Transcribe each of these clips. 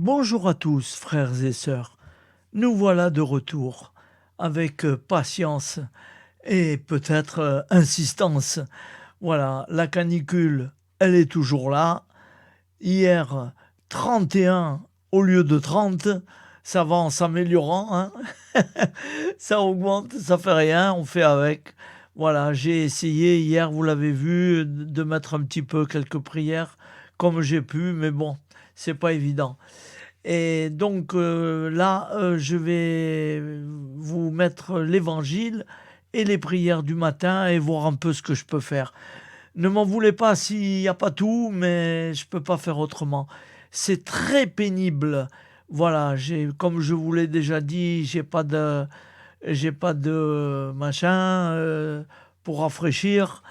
Bonjour à tous, frères et sœurs. Nous voilà de retour, avec patience et peut-être insistance. Voilà, la canicule, elle est toujours là. Hier, 31 au lieu de 30. Ça va en s'améliorant, hein. Ça augmente, ça fait rien, on fait avec. Voilà, j'ai essayé hier, vous l'avez vu, de mettre un petit peu quelques prières comme j'ai pu, mais bon, c'est pas évident. Et donc là, je vais vous mettre l'évangile et les prières du matin et voir un peu ce que je peux faire. Ne m'en voulez pas s'il n'y a pas tout, mais je ne peux pas faire autrement. C'est très pénible. Voilà, comme je vous l'ai déjà dit, j'ai pas de machin pour rafraîchir.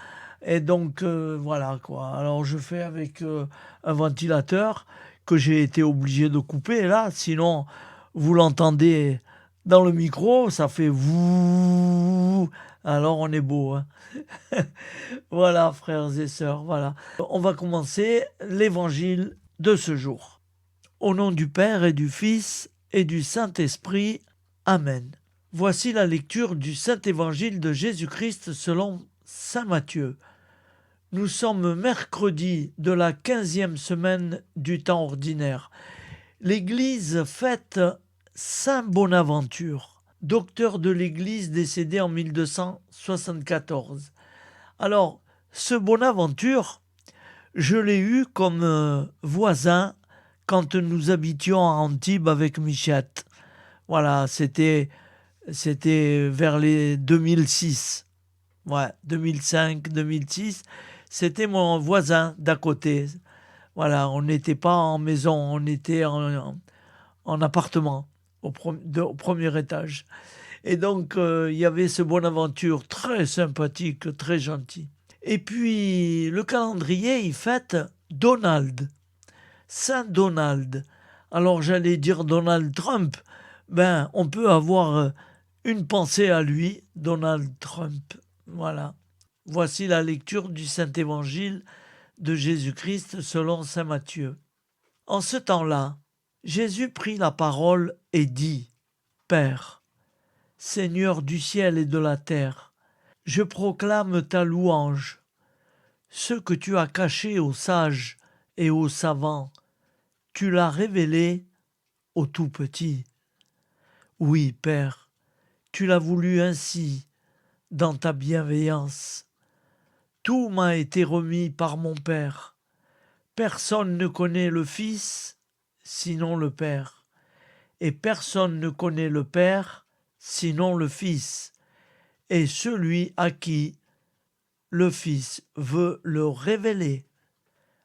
Et donc, voilà quoi. Alors, je fais avec un ventilateur que j'ai été obligé de couper là. Sinon, vous l'entendez dans le micro, ça fait vous. Alors, on est beau, hein. Voilà, frères et sœurs, voilà. On va commencer l'évangile de ce jour. Au nom du Père et du Fils et du Saint-Esprit. Amen. Voici la lecture du Saint-Évangile de Jésus-Christ selon Saint Matthieu. Nous sommes mercredi de la 15e semaine du temps ordinaire. L'Église fête Saint Bonaventure, docteur de l'Église décédé en 1274. Alors, ce Bonaventure, je l'ai eu comme voisin quand nous habitions à Antibes avec Michette. Voilà, c'était vers les 2006. Ouais, 2005, 2006. C'était mon voisin d'à côté. Voilà, on n'était pas en maison, on était en appartement au premier étage. Et donc, il y avait ce Bonaventure très sympathique, très gentil. Et puis, le calendrier, il fête Donald, Saint Donald. Alors, j'allais dire Donald Trump. Ben, on peut avoir une pensée à lui, Donald Trump. Voilà. Voici la lecture du Saint-Évangile de Jésus-Christ selon Saint Matthieu. En ce temps-là, Jésus prit la parole et dit : Père, Seigneur du ciel et de la terre, je proclame ta louange. Ce que tu as caché aux sages et aux savants, tu l'as révélé aux tout petits. Oui, Père, tu l'as voulu ainsi, dans ta bienveillance. Tout m'a été remis par mon Père. Personne ne connaît le Fils, sinon le Père. Et personne ne connaît le Père, sinon le Fils, et celui à qui le Fils veut le révéler.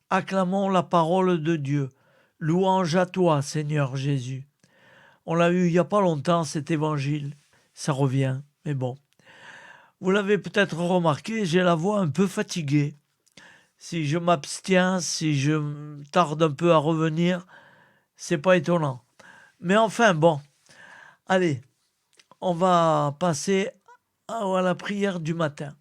Acclamons la parole de Dieu. Louange à toi, Seigneur Jésus. On l'a eu il n'y a pas longtemps, cet évangile. Ça revient, mais bon. Vous l'avez peut-être remarqué, j'ai la voix un peu fatiguée. Si je m'abstiens, si je tarde un peu à revenir, c'est pas étonnant. Mais enfin, bon. Allez, on va passer à la prière du matin.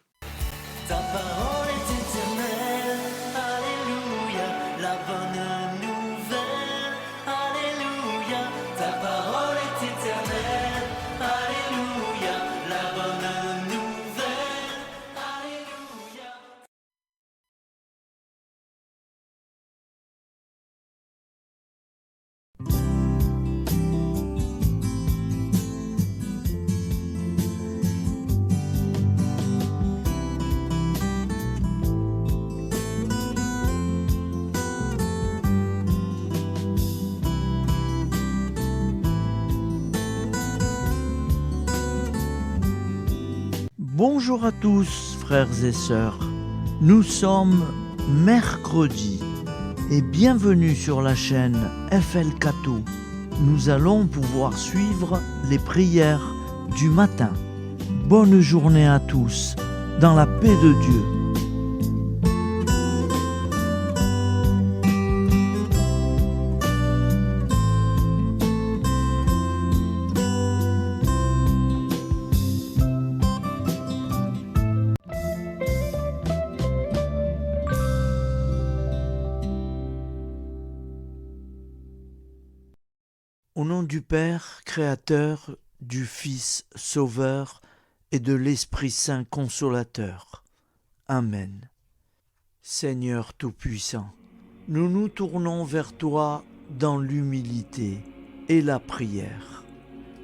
Ta parole est éternelle, alléluia, la bonne nouvelle, alléluia. Ta parole est éternelle, alléluia, la bonne nouvelle, alléluia. Bonjour à tous, frères et sœurs. Nous sommes mercredi et bienvenue sur la chaîne FL Cato. Nous allons pouvoir suivre les prières du matin. Bonne journée à tous, dans la paix de Dieu. Au nom du Père, Créateur, du Fils, Sauveur, et de l'Esprit Saint Consolateur. Amen. Seigneur Tout-Puissant, nous nous tournons vers toi dans l'humilité et la prière,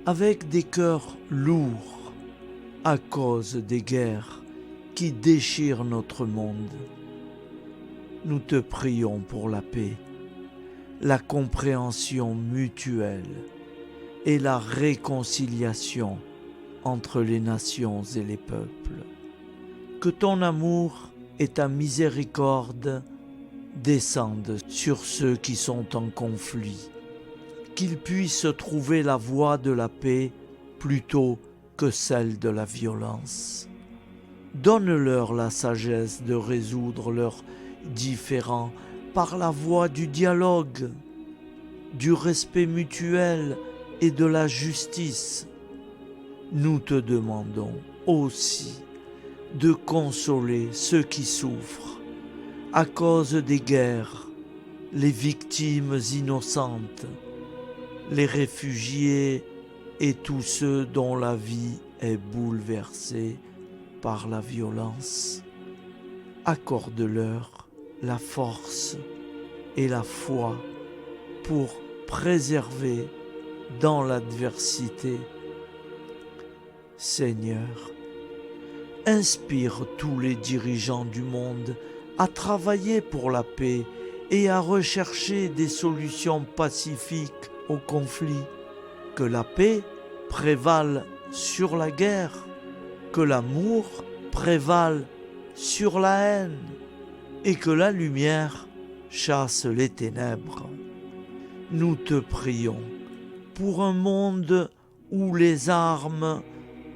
avec des cœurs lourds à cause des guerres qui déchirent notre monde. Nous te prions pour la paix, la compréhension mutuelle et la réconciliation entre les nations et les peuples. Que ton amour et ta miséricorde descendent sur ceux qui sont en conflit, qu'ils puissent trouver la voie de la paix plutôt que celle de la violence. Donne-leur la sagesse de résoudre leurs différends par la voie du dialogue, du respect mutuel et de la justice. Nous te demandons aussi de consoler ceux qui souffrent à cause des guerres, les victimes innocentes, les réfugiés et tous ceux dont la vie est bouleversée par la violence. Accorde-leur la force et la foi pour préserver dans l'adversité. Seigneur, inspire tous les dirigeants du monde à travailler pour la paix et à rechercher des solutions pacifiques aux conflits. Que la paix prévale sur la guerre, que l'amour prévale sur la haine et que la lumière chasse les ténèbres. Nous te prions pour un monde où les armes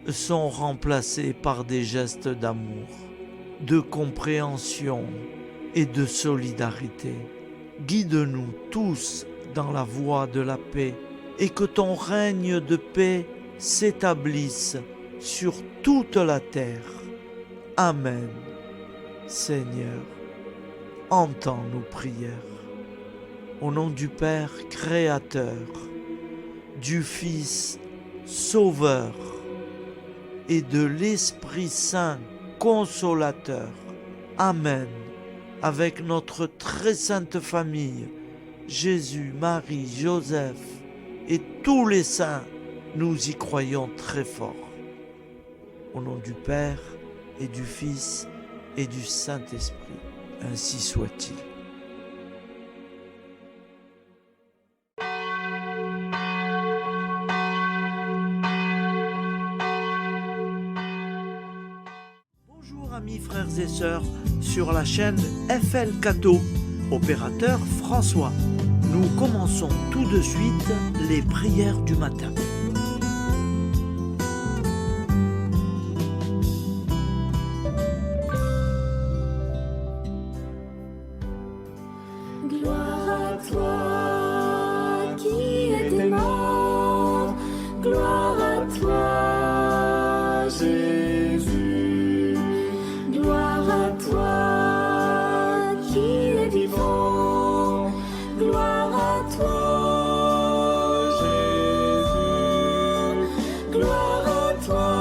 sont remplacées par des gestes d'amour, de compréhension et de solidarité. Guide-nous tous dans la voie de la paix et que ton règne de paix s'établisse sur toute la terre. Amen. Seigneur, entends nos prières. Au nom du Père Créateur, du Fils Sauveur et de l'Esprit Saint Consolateur. Amen. Avec notre très sainte famille, Jésus, Marie, Joseph et tous les saints, nous y croyons très fort. Au nom du Père et du Fils et du Saint-Esprit, ainsi soit-il. Bonjour amis frères et sœurs sur la chaîne FL Cato, opérateur François. Nous commençons tout de suite les prières du matin. Gloire à toi qui es mort, gloire à toi Jésus, gloire à toi qui es vivant, gloire à toi Jésus, gloire à toi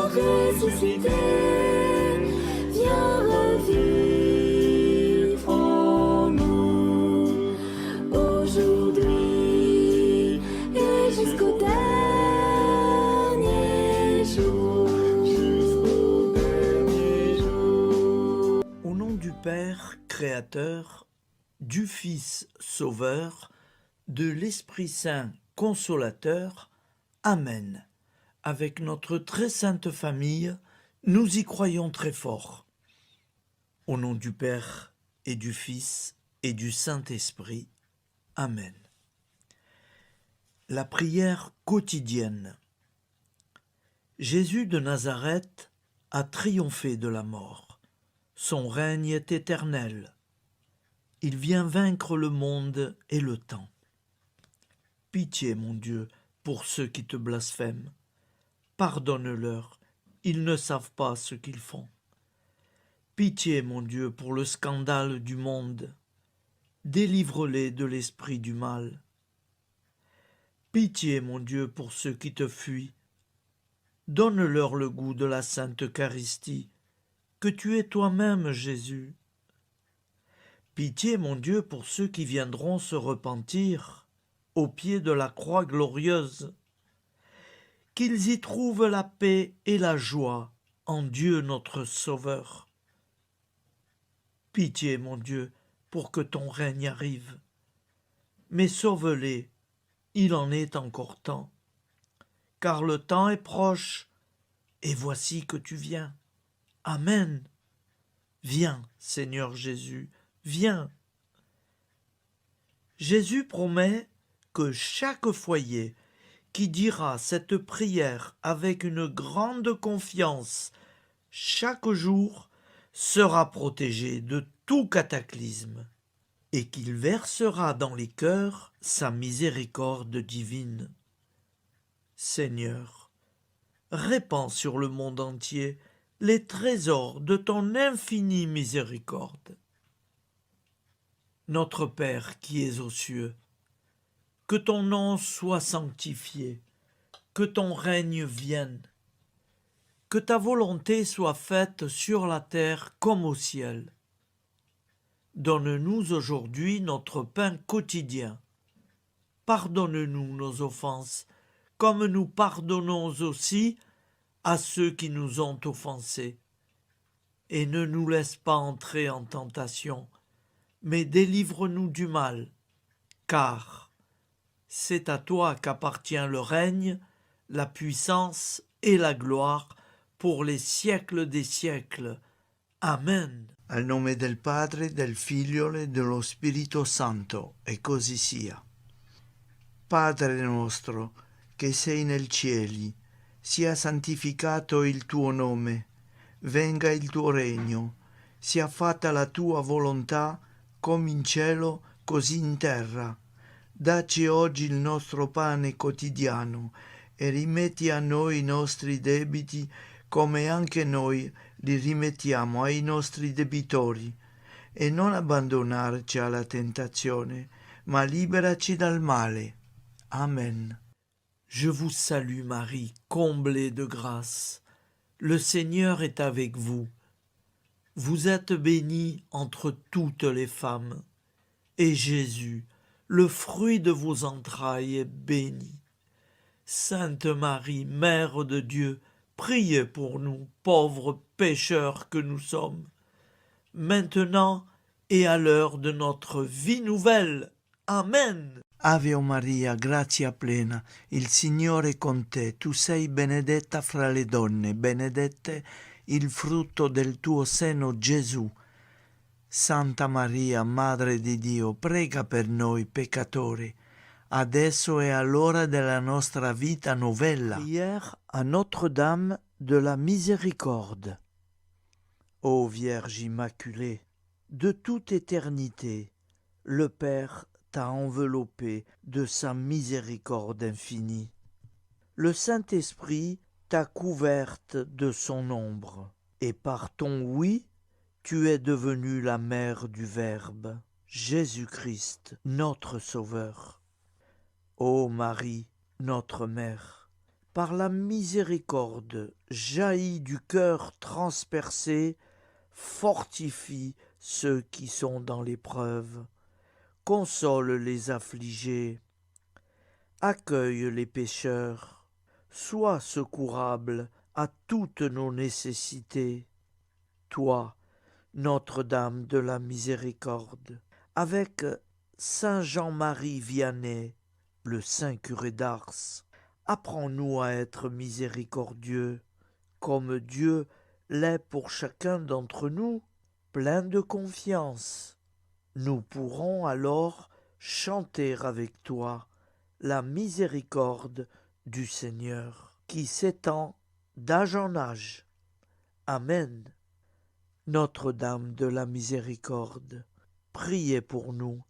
ressuscité, viens revivre en nous aujourd'hui et jusqu'au dernier jour, jusqu'au dernier jour. Au nom du Père Créateur, du Fils Sauveur, de l'Esprit Saint Consolateur. Amen. Avec notre très sainte famille, nous y croyons très fort. Au nom du Père et du Fils et du Saint-Esprit. Amen. La prière quotidienne. Jésus de Nazareth a triomphé de la mort. Son règne est éternel. Il vient vaincre le monde et le temps. Pitié, mon Dieu, pour ceux qui te blasphèment. Pardonne-leur, ils ne savent pas ce qu'ils font. Pitié, mon Dieu, pour le scandale du monde. Délivre-les de l'esprit du mal. Pitié, mon Dieu, pour ceux qui te fuient. Donne-leur le goût de la Sainte Eucharistie, que tu es toi-même, Jésus. Pitié, mon Dieu, pour ceux qui viendront se repentir au pied de la croix glorieuse, qu'ils y trouvent la paix et la joie en Dieu notre Sauveur. Pitié, mon Dieu, pour que ton règne arrive. Mais sauve-les, il en est encore temps, car le temps est proche, et voici que tu viens. Amen. Viens, Seigneur Jésus, viens. Jésus promet que chaque foyer qui dira cette prière avec une grande confiance chaque jour sera protégé de tout cataclysme et qu'il versera dans les cœurs sa miséricorde divine. Seigneur, répands sur le monde entier les trésors de ton infinie miséricorde. Notre Père qui es aux cieux, que ton nom soit sanctifié, que ton règne vienne, que ta volonté soit faite sur la terre comme au ciel. Donne-nous aujourd'hui notre pain quotidien. Pardonne-nous nos offenses, comme nous pardonnons aussi à ceux qui nous ont offensés. Et ne nous laisse pas entrer en tentation, mais délivre-nous du mal, car c'est à toi qu'appartient le règne, la puissance et la gloire pour les siècles des siècles. Amen. Al nome del Padre, del Figlio e dello Spirito Santo, e così sia. Padre nostro, che sei nel cieli, sia santificato il tuo nome, venga il tuo regno, sia fatta la tua volontà, come in cielo, così in terra. Dacci oggi il nostro pane quotidiano e rimetti a noi i nostri debiti come anche noi li rimettiamo ai nostri debitori, e non abbandonarci alla tentazione, ma liberaci dal male. Amen. Je vous salue Marie, comblée de grâce. Le Seigneur est avec vous. Vous êtes bénie entre toutes les femmes, et Jésus, le fruit de vos entrailles, est béni. Sainte Marie, Mère de Dieu, priez pour nous, pauvres pécheurs que nous sommes, maintenant et à l'heure de notre vie nouvelle. Amen. Ave Maria, grazia plena, il Signore è con te, tu sei benedetta fra le donne, benedette il frutto del tuo seno, Gesù. Santa Maria, Madre di Dio, prega per noi peccatori, adesso e all'ora della nostra vita novella. Prière à Notre-Dame de la Miséricorde. Ô Vierge Immaculée, De toute éternité, le Père t'a enveloppé de sa miséricorde infinie. Le Saint-Esprit t'a couverte de son ombre, et par ton oui, tu es devenue la mère du Verbe, Jésus-Christ, notre Sauveur. Ô Marie, notre Mère, par la miséricorde jaillie du cœur transpercé, fortifie ceux qui sont dans l'épreuve, console les affligés, accueille les pécheurs, sois secourable à toutes nos nécessités. Toi, Notre-Dame de la Miséricorde, avec Saint Jean-Marie Vianney, le Saint curé d'Ars, apprends-nous à être miséricordieux, comme Dieu l'est pour chacun d'entre nous, plein de confiance. Nous pourrons alors chanter avec toi la miséricorde du Seigneur, qui s'étend d'âge en âge. Amen. Notre-Dame de la Miséricorde, priez pour nous.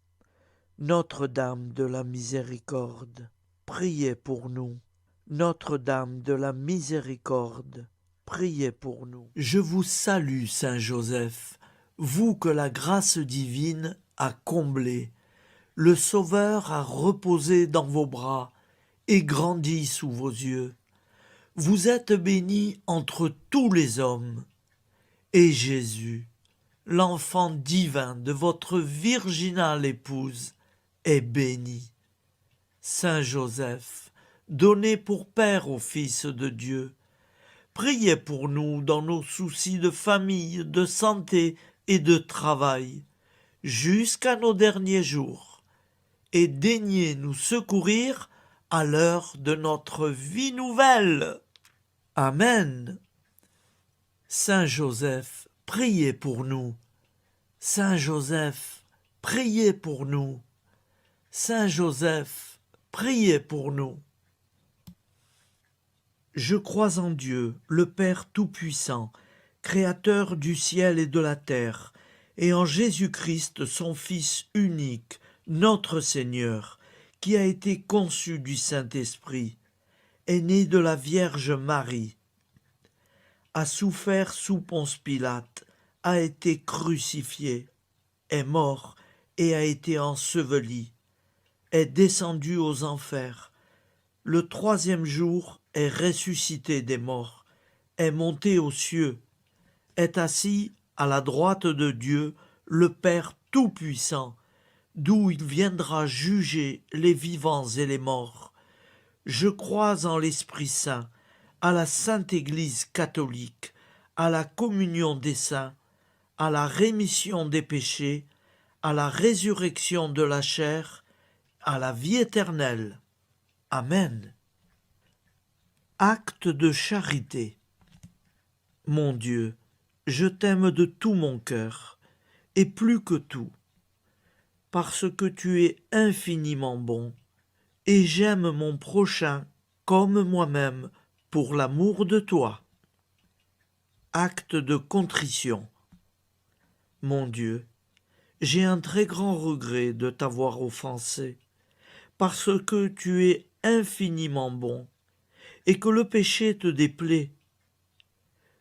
Notre-Dame de la Miséricorde, priez pour nous. Notre-Dame de la Miséricorde, priez pour nous. Je vous salue, Saint Joseph, vous que la grâce divine a comblé. Le Sauveur a reposé dans vos bras, et grandit sous vos yeux. Vous êtes bénie entre tous les hommes, et Jésus, l'enfant divin de votre virginale épouse, est béni. Saint Joseph, donné pour Père au Fils de Dieu, priez pour nous dans nos soucis de famille, de santé et de travail, jusqu'à nos derniers jours, et daignez nous secourir à l'heure de notre vie nouvelle. Amen. Saint Joseph, priez pour nous. Saint Joseph, priez pour nous. Saint Joseph, priez pour nous. Je crois en Dieu, le Père Tout-Puissant, Créateur du ciel et de la terre, et en Jésus-Christ, son Fils unique, notre Seigneur, qui a été conçu du Saint-Esprit, est né de la Vierge Marie, a souffert sous Ponce Pilate, a été crucifié, est mort et a été enseveli, est descendu aux enfers, le troisième jour est ressuscité des morts, est monté aux cieux, est assis à la droite de Dieu, le Père Tout-Puissant, d'où il viendra juger les vivants et les morts. Je crois en l'Esprit Saint, à la Sainte Église catholique, à la communion des saints, à la rémission des péchés, à la résurrection de la chair, à la vie éternelle. Amen. Acte de charité. Mon Dieu, je t'aime de tout mon cœur, et plus que tout, parce que tu es infiniment bon, et j'aime mon prochain comme moi-même pour l'amour de toi. Acte de contrition. Mon Dieu, j'ai un très grand regret de t'avoir offensé, parce que tu es infiniment bon, et que le péché te déplaît.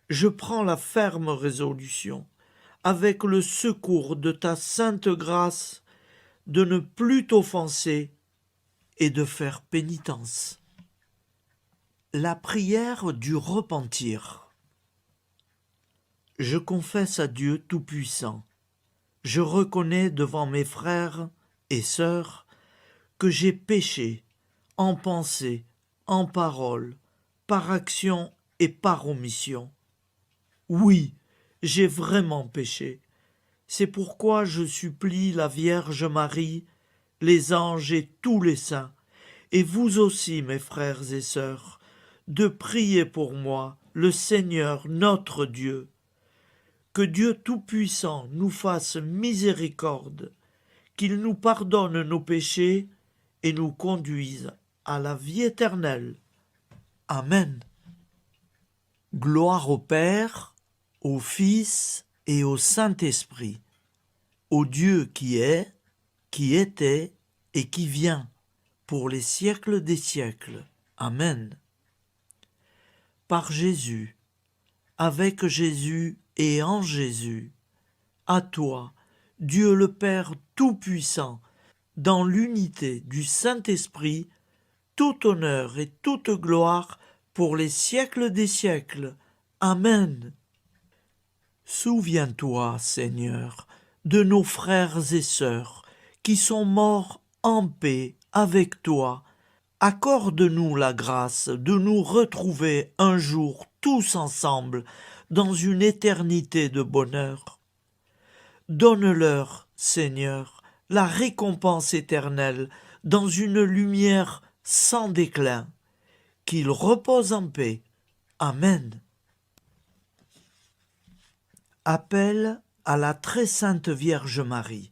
Je prends la ferme résolution, avec le secours de ta sainte grâce, de ne plus t'offenser et de faire pénitence. La prière du repentir. Je confesse à Dieu Tout-Puissant, je reconnais devant mes frères et sœurs que j'ai péché en pensée, en parole, par action et par omission. Oui, j'ai vraiment péché. C'est pourquoi je supplie la Vierge Marie, les anges et tous les saints, et vous aussi, mes frères et sœurs, de prier pour moi, le Seigneur notre Dieu. Que Dieu Tout-Puissant nous fasse miséricorde, qu'il nous pardonne nos péchés et nous conduise à la vie éternelle. Amen. Gloire au Père, au Fils et au Saint-Esprit, au Dieu qui est, qui était et qui vient, pour les siècles des siècles. Amen. Par Jésus, avec Jésus et en Jésus, à toi, Dieu le Père Tout-Puissant, dans l'unité du Saint-Esprit, tout honneur et toute gloire pour les siècles des siècles. Amen. Souviens-toi, Seigneur, de nos frères et sœurs qui sont morts en paix avec toi. Accorde-nous la grâce de nous retrouver un jour tous ensemble dans une éternité de bonheur. Donne-leur, Seigneur, la récompense éternelle dans une lumière sans déclin. Qu'ils reposent en paix. Amen. Appel à la très sainte Vierge Marie.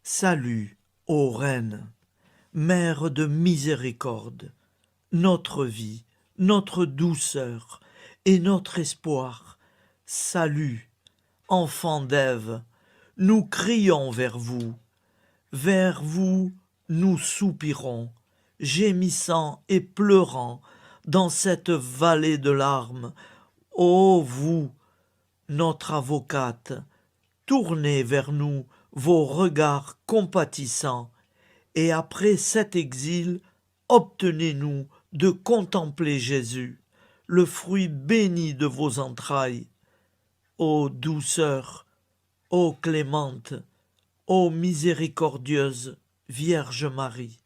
Salut, ô Reine, Mère de miséricorde, notre vie, notre douceur et notre espoir. Salut, enfant d'Ève, nous crions vers vous. Vers vous, nous soupirons, gémissant et pleurant dans cette vallée de larmes. Ô vous, notre avocate, tournez vers nous vos regards compatissants et après cet exil, obtenez-nous de contempler Jésus, le fruit béni de vos entrailles. Ô douceur, ô clémente, ô miséricordieuse Vierge Marie.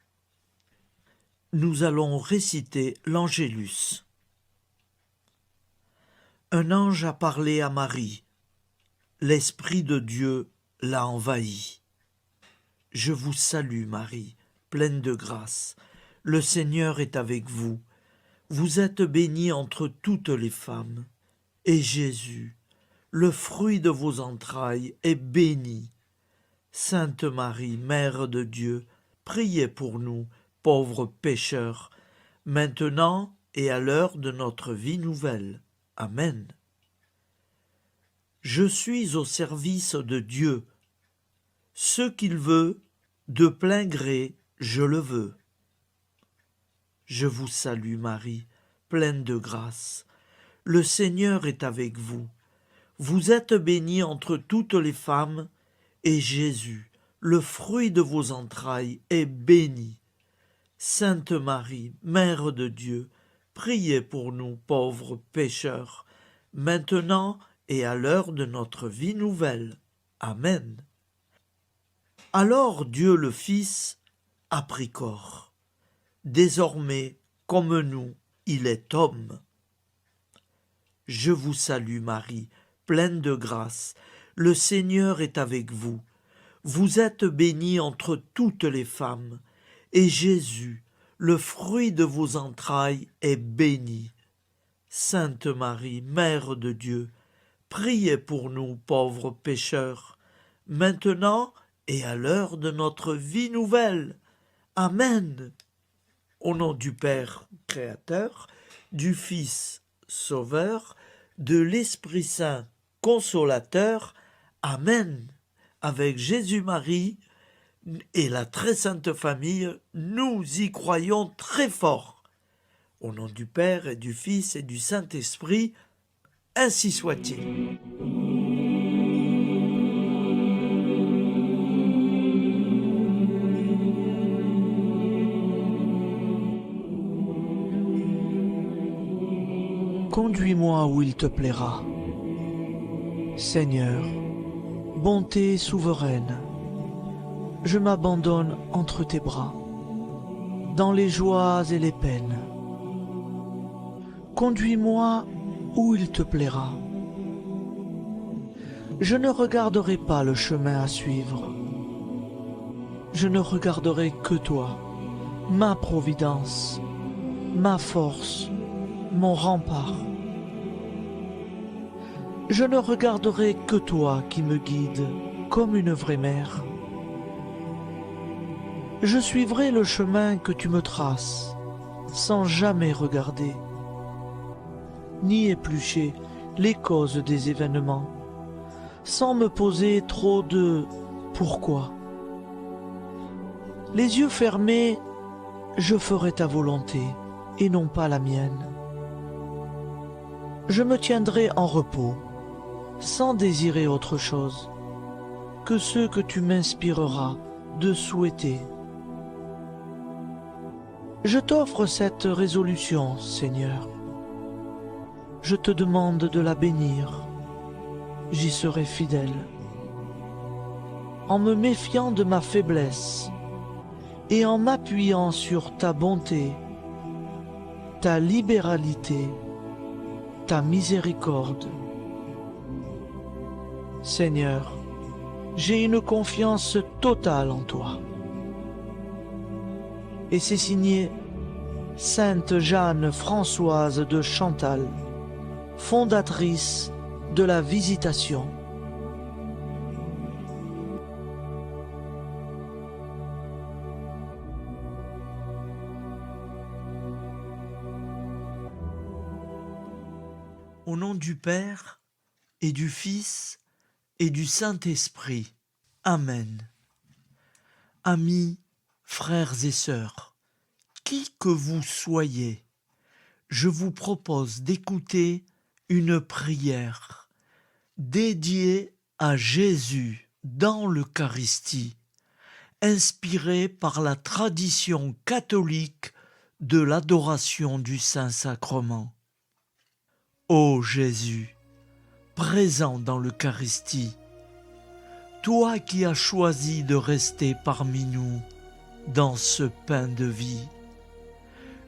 Nous allons réciter l'Angélus. Un ange a parlé à Marie. L'Esprit de Dieu l'a envahie. Je vous salue Marie, pleine de grâce. Le Seigneur est avec vous. Vous êtes bénie entre toutes les femmes. Et Jésus, le fruit de vos entrailles, est béni. Sainte Marie, Mère de Dieu, priez pour nous, pauvres pécheurs, maintenant et à l'heure de notre vie nouvelle. Amen. Je suis au service de Dieu. Ce qu'il veut, de plein gré, je le veux. Je vous salue Marie, pleine de grâce. Le Seigneur est avec vous. Vous êtes bénie entre toutes les femmes, et Jésus, le fruit de vos entrailles, est béni. Sainte Marie, Mère de Dieu, priez pour nous pauvres pécheurs, maintenant et à l'heure de notre vie nouvelle. Amen. Alors Dieu le Fils a pris corps. Désormais, comme nous, il est homme. Je vous salue Marie, pleine de grâce. Le Seigneur est avec vous. Vous êtes bénie entre toutes les femmes, et Jésus, le fruit de vos entrailles, est béni. Sainte Marie, Mère de Dieu, priez pour nous pauvres pécheurs, maintenant et à l'heure de notre vie nouvelle. Amen. Au nom du Père Créateur, du Fils Sauveur, de l'Esprit Saint Consolateur. Amen. Avec Jésus-Marie et la très sainte famille, nous y croyons très fort. Au nom du Père et du Fils et du Saint-Esprit, ainsi soit-il. Conduis-moi où il te plaira. Seigneur, bonté souveraine, je m'abandonne entre tes bras, dans les joies et les peines. Conduis-moi où il te plaira. Je ne regarderai pas le chemin à suivre. Je ne regarderai que toi, ma providence, ma force, mon rempart. Je ne regarderai que toi qui me guides comme une vraie mère. Je suivrai le chemin que tu me traces, sans jamais regarder, ni éplucher les causes des événements, sans me poser trop de « pourquoi ». Les yeux fermés, je ferai ta volonté et non pas la mienne. Je me tiendrai en repos, sans désirer autre chose que ce que tu m'inspireras de souhaiter. Je t'offre cette résolution, Seigneur. Je te demande de la bénir. J'y serai fidèle. En me méfiant de ma faiblesse et en m'appuyant sur ta bonté, ta libéralité, ta miséricorde. Seigneur, j'ai une confiance totale en toi. Et c'est signé Sainte Jeanne Françoise de Chantal, fondatrice de la Visitation. Au nom du Père et du Fils et du Saint-Esprit. Amen. Amis, frères et sœurs, qui que vous soyez, je vous propose d'écouter une prière dédiée à Jésus dans l'Eucharistie, inspiré par la tradition catholique de l'adoration du Saint-Sacrement. Ô Jésus, présent dans l'Eucharistie, toi qui as choisi de rester parmi nous dans ce pain de vie,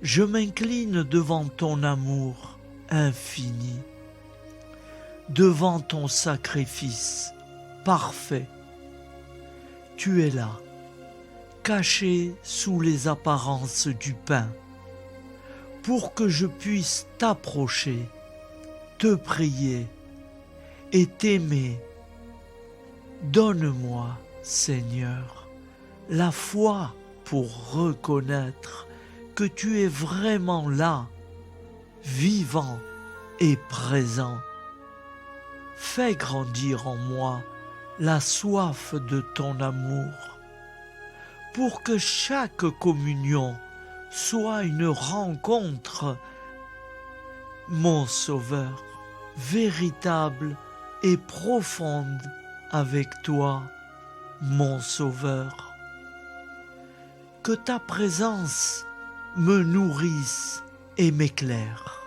je m'incline devant ton amour infini, devant ton sacrifice parfait. Tu es là, caché sous les apparences du pain, pour que je puisse t'approcher, te prier et t'aimer. Donne-moi, Seigneur, la foi pour reconnaître que tu es vraiment là, vivant et présent. Fais grandir en moi la soif de ton amour, pour que chaque communion soit une rencontre, mon Sauveur, véritable et profonde avec toi, mon Sauveur. Que ta présence me nourrisse et m'éclaire.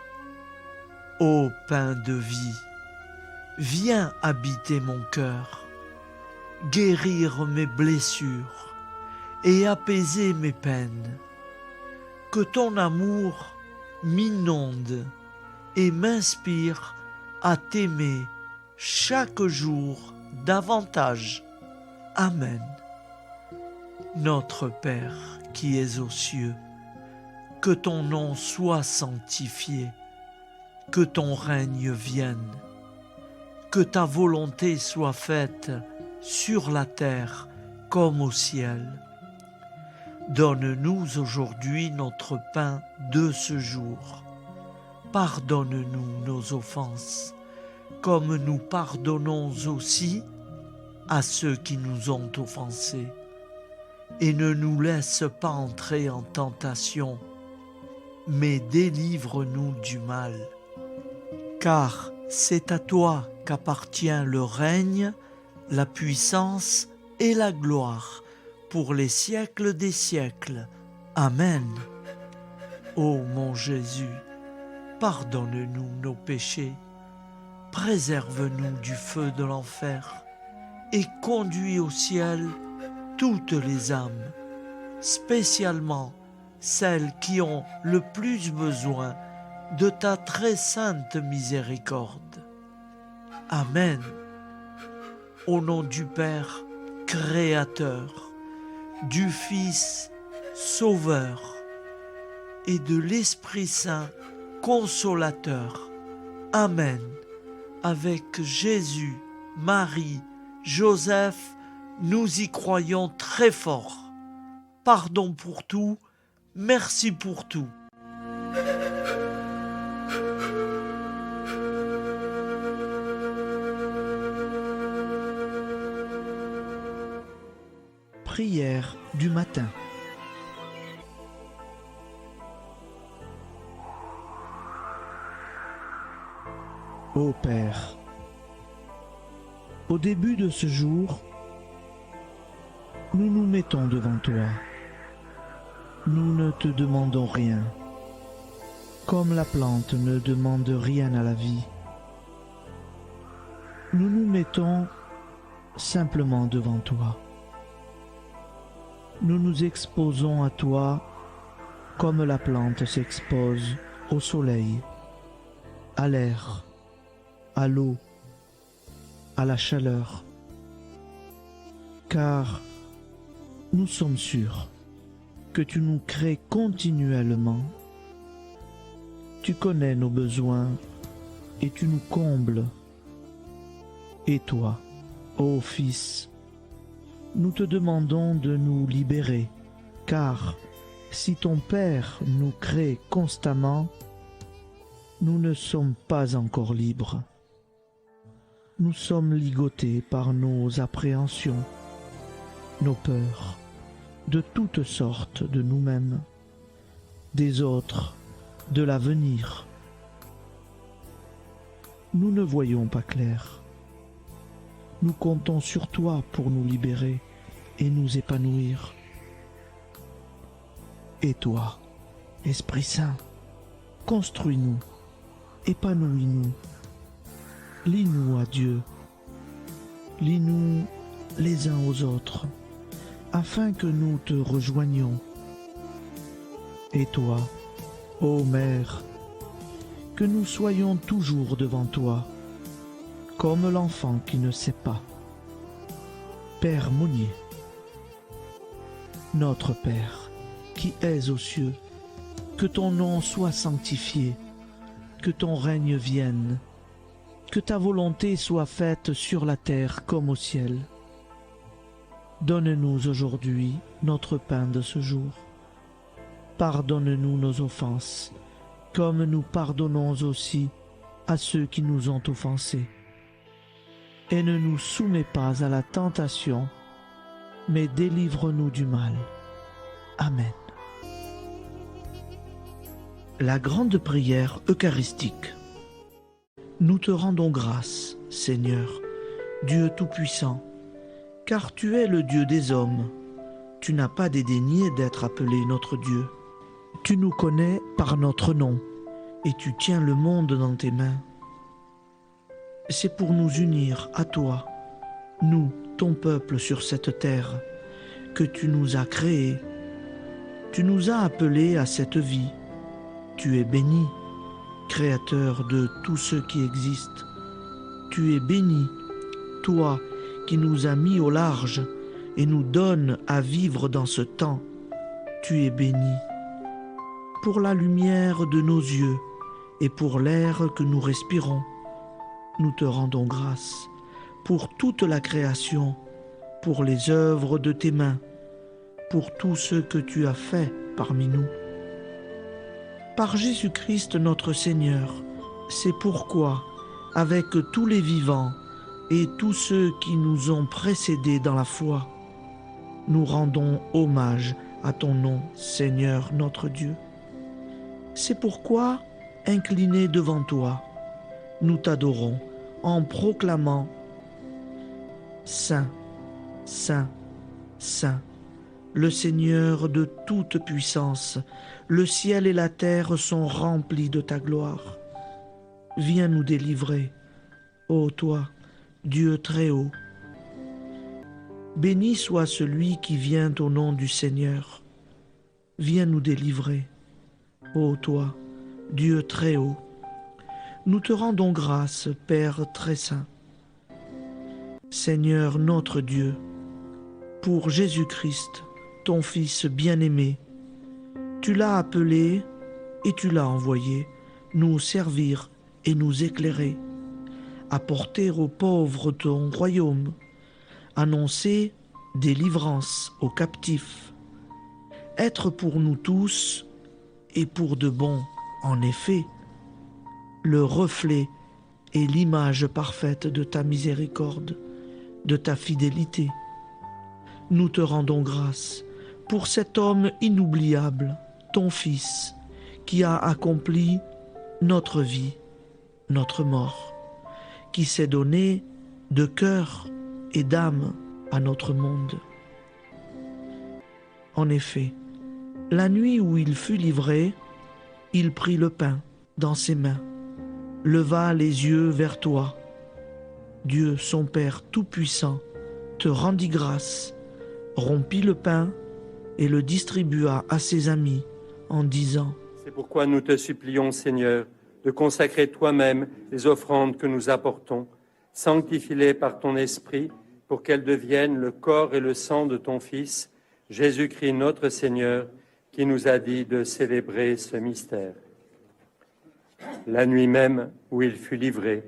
Ô pain de vie, viens habiter mon cœur, guérir mes blessures et apaiser mes peines. Que ton amour m'inonde et m'inspire à t'aimer chaque jour davantage. Amen. Notre Père qui es aux cieux, que ton nom soit sanctifié, que ton règne vienne, que ta volonté soit faite sur la terre comme au ciel. Donne-nous aujourd'hui notre pain de ce jour. Pardonne-nous nos offenses, comme nous pardonnons aussi à ceux qui nous ont offensés. Et ne nous laisse pas entrer en tentation, mais délivre-nous du mal. Car c'est à toi qu'appartient le règne, la puissance et la gloire pour les siècles des siècles. Amen. Ô mon Jésus, pardonne-nous nos péchés, préserve-nous du feu de l'enfer et conduis au ciel toutes les âmes, spécialement celles qui ont le plus besoin de ta très sainte miséricorde. Amen. Au nom du Père Créateur, du Fils Sauveur et de l'Esprit Saint Consolateur. Amen. Avec Jésus, Marie, Joseph, nous y croyons très fort. Pardon pour tout, merci pour tout. Prière du matin. Ô Père, au début de ce jour, nous nous mettons devant toi. Nous ne te demandons rien, comme la plante ne demande rien à la vie. Nous nous mettons simplement devant toi. Nous nous exposons à toi comme la plante s'expose au soleil, à l'air, à l'eau, à la chaleur, car nous sommes sûrs que tu nous crées continuellement. Tu connais nos besoins et tu nous combles. Et toi, ô Fils, nous te demandons de nous libérer, car si ton Père nous crée constamment, nous ne sommes pas encore libres. Nous sommes ligotés par nos appréhensions, nos peurs, de toutes sortes de nous-mêmes, des autres, de l'avenir. Nous ne voyons pas clair. Nous comptons sur toi pour nous libérer, et nous épanouir. Et toi, Esprit Saint, construis-nous, épanouis-nous, lie-nous à Dieu, lie-nous les uns aux autres, afin que nous te rejoignions. Et toi, ô Mère, que nous soyons toujours devant toi, comme l'enfant qui ne sait pas. Père Mounier, notre Père, qui es aux cieux, que ton nom soit sanctifié, que ton règne vienne, que ta volonté soit faite sur la terre comme au ciel. Donne-nous aujourd'hui notre pain de ce jour. Pardonne-nous nos offenses, comme nous pardonnons aussi à ceux qui nous ont offensés. Et ne nous soumets pas à la tentation, mais délivre-nous du mal. Amen. La grande prière eucharistique. Nous te rendons grâce, Seigneur, Dieu Tout-Puissant, car tu es le Dieu des hommes. Tu n'as pas dédaigné d'être appelé notre Dieu. Tu nous connais par notre nom, et tu tiens le monde dans tes mains. C'est pour nous unir à toi, nous, ton peuple sur cette terre, que tu nous as créés. Tu nous as appelés à cette vie. Tu es béni, Créateur de tout ce qui existe. Tu es béni, toi qui nous as mis au large et nous donnes à vivre dans ce temps. Tu es béni. Pour la lumière de nos yeux et pour l'air que nous respirons, nous te rendons grâce. Pour toute la création, pour les œuvres de tes mains, pour tout ce que tu as fait parmi nous. Par Jésus-Christ notre Seigneur, c'est pourquoi, avec tous les vivants et tous ceux qui nous ont précédés dans la foi, nous rendons hommage à ton nom, Seigneur notre Dieu. C'est pourquoi, inclinés devant toi, nous t'adorons en proclamant « Saint, Saint, Saint ». Le Seigneur de toute puissance, le ciel et la terre sont remplis de ta gloire. Viens nous délivrer, ô toi, Dieu très haut. Béni soit celui qui vient au nom du Seigneur. Viens nous délivrer, ô toi, Dieu très haut. Nous te rendons grâce, Père très saint. Seigneur notre Dieu, pour Jésus-Christ, ton Fils bien-aimé, tu l'as appelé et tu l'as envoyé nous servir et nous éclairer, apporter aux pauvres ton royaume, annoncer délivrance aux captifs, être pour nous tous et pour de bon, en effet, le reflet et l'image parfaite de ta miséricorde, de ta fidélité. Nous te rendons grâce pour cet homme inoubliable, ton Fils, qui a accompli notre vie, notre mort, qui s'est donné de cœur et d'âme à notre monde. En effet, la nuit où il fut livré, il prit le pain dans ses mains, leva les yeux vers toi. Dieu, son Père tout-puissant, te rendit grâce, rompit le pain et le distribua à ses amis en disant : C'est pourquoi nous te supplions, Seigneur, de consacrer toi-même les offrandes que nous apportons. Sanctifie-les par ton Esprit pour qu'elles deviennent le corps et le sang de ton Fils, Jésus-Christ notre Seigneur, qui nous a dit de célébrer ce mystère. La nuit même où il fut livré,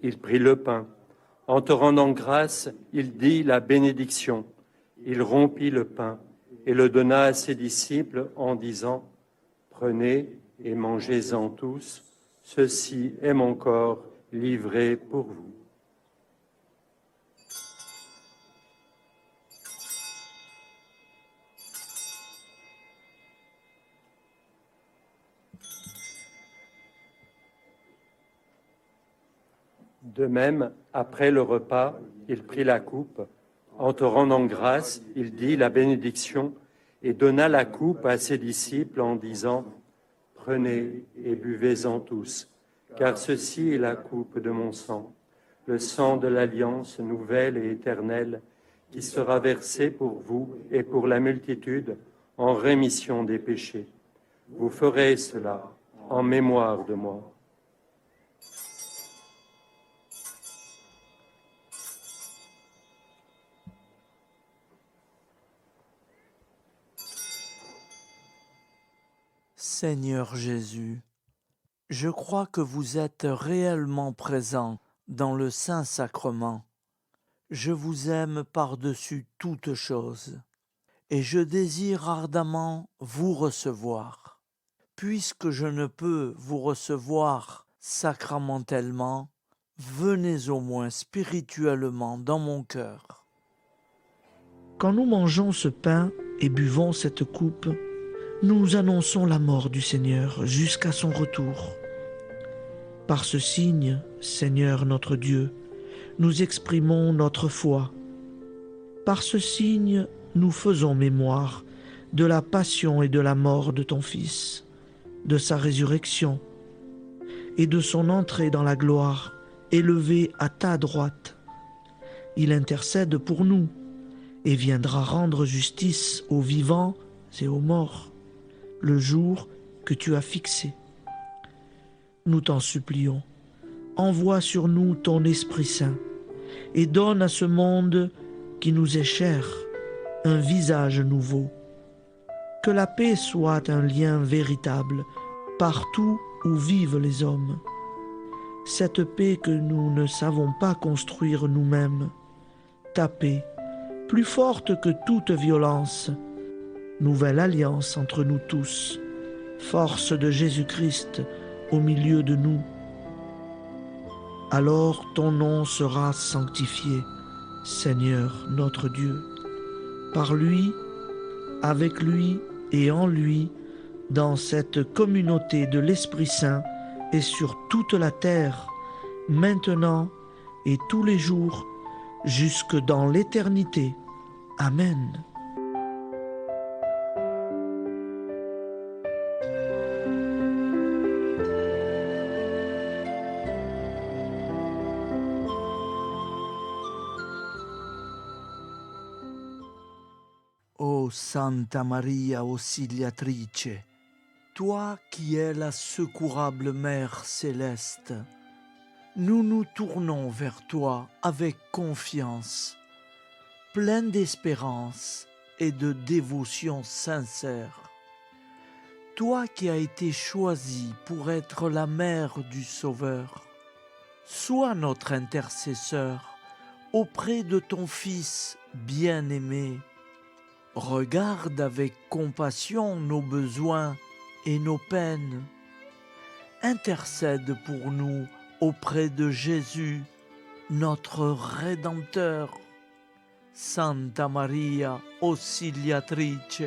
il prit le pain. En te rendant grâce, il dit la bénédiction. Il rompit le pain et le donna à ses disciples en disant : Prenez et mangez-en tous, ceci est mon corps livré pour vous. De même, après le repas, il prit la coupe. En te rendant grâce, il dit la bénédiction et donna la coupe à ses disciples en disant « Prenez et buvez-en tous, car ceci est la coupe de mon sang, le sang de l'alliance nouvelle et éternelle, qui sera versé pour vous et pour la multitude en rémission des péchés. Vous ferez cela en mémoire de moi. » Seigneur Jésus, je crois que vous êtes réellement présent dans le Saint-Sacrement. Je vous aime par-dessus toute chose et je désire ardemment vous recevoir. Puisque je ne peux vous recevoir sacramentellement, venez au moins spirituellement dans mon cœur. Quand nous mangeons ce pain et buvons cette coupe, nous annonçons la mort du Seigneur jusqu'à son retour. Par ce signe, Seigneur notre Dieu, nous exprimons notre foi. Par ce signe, nous faisons mémoire de la passion et de la mort de ton Fils, de sa résurrection et de son entrée dans la gloire, élevé à ta droite. Il intercède pour nous et viendra rendre justice aux vivants et aux morts, le jour que tu as fixé. Nous t'en supplions, envoie sur nous ton Esprit Saint et donne à ce monde qui nous est cher un visage nouveau. Que la paix soit un lien véritable partout où vivent les hommes. Cette paix que nous ne savons pas construire nous-mêmes. Ta paix, plus forte que toute violence. Nouvelle alliance entre nous tous. Force de Jésus-Christ au milieu de nous. Alors ton nom sera sanctifié, Seigneur notre Dieu. Par lui, avec lui et en lui, dans cette communauté de l'Esprit Saint et sur toute la terre, maintenant et tous les jours, jusque dans l'éternité. Amen. Ô Santa Maria Auxiliatrice, toi qui es la secourable Mère céleste, nous nous tournons vers toi avec confiance, plein d'espérance et de dévotion sincère. Toi qui as été choisie pour être la mère du Sauveur, sois notre intercesseur auprès de ton Fils bien-aimé. Regarde avec compassion nos besoins et nos peines. Intercède pour nous auprès de Jésus, notre Rédempteur. Santa Maria Auxiliatrice,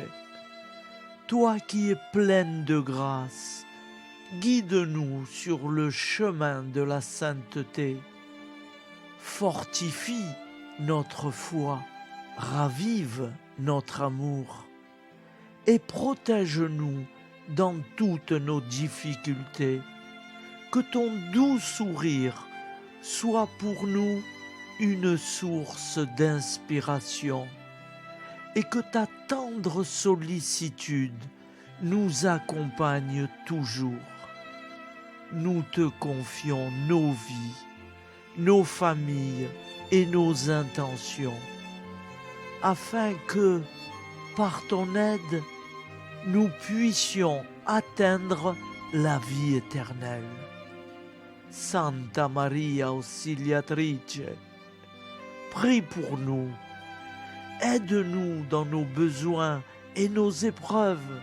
toi qui es pleine de grâce, guide-nous sur le chemin de la sainteté. Fortifie notre foi, ravive notre amour et protège-nous dans toutes nos difficultés. Que ton doux sourire soit pour nous une source d'inspiration et que ta tendre sollicitude nous accompagne toujours. Nous te confions nos vies, nos familles et nos intentions, afin que, par ton aide, nous puissions atteindre la vie éternelle. Santa Maria Auxiliatrice, prie pour nous, aide-nous dans nos besoins et nos épreuves,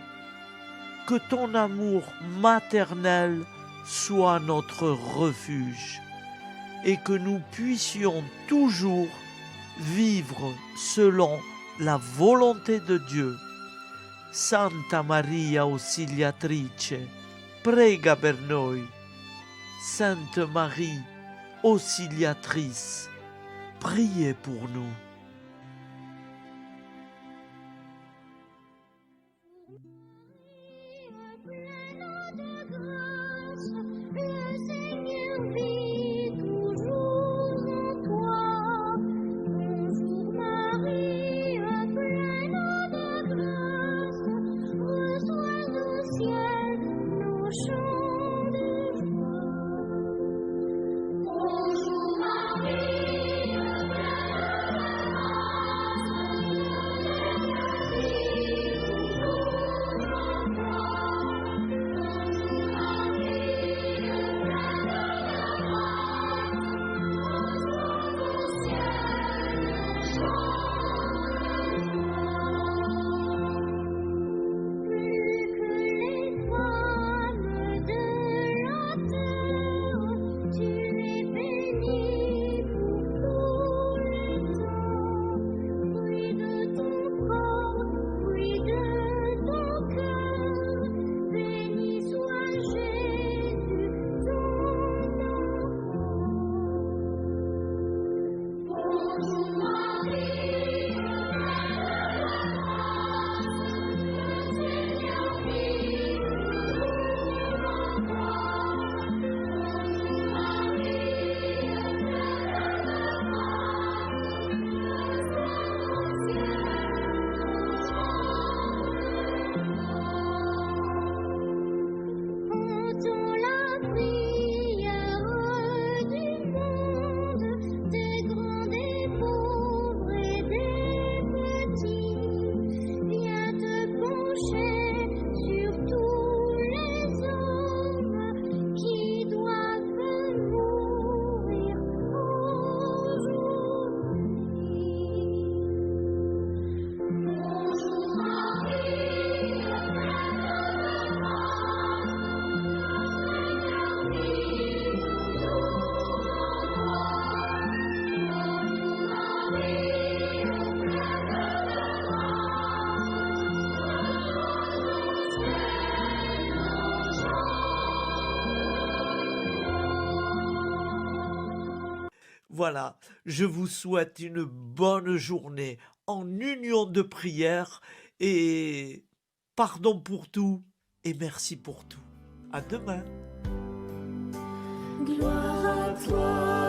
que ton amour maternel soit notre refuge et que nous puissions toujours vivre selon la volonté de Dieu. Santa Maria Auxiliatrice, prega per noi. Sainte Marie, Auxiliatrice, priez pour nous. Voilà, je vous souhaite une bonne journée en union de prière et pardon pour tout et merci pour tout. À demain. Gloire à toi.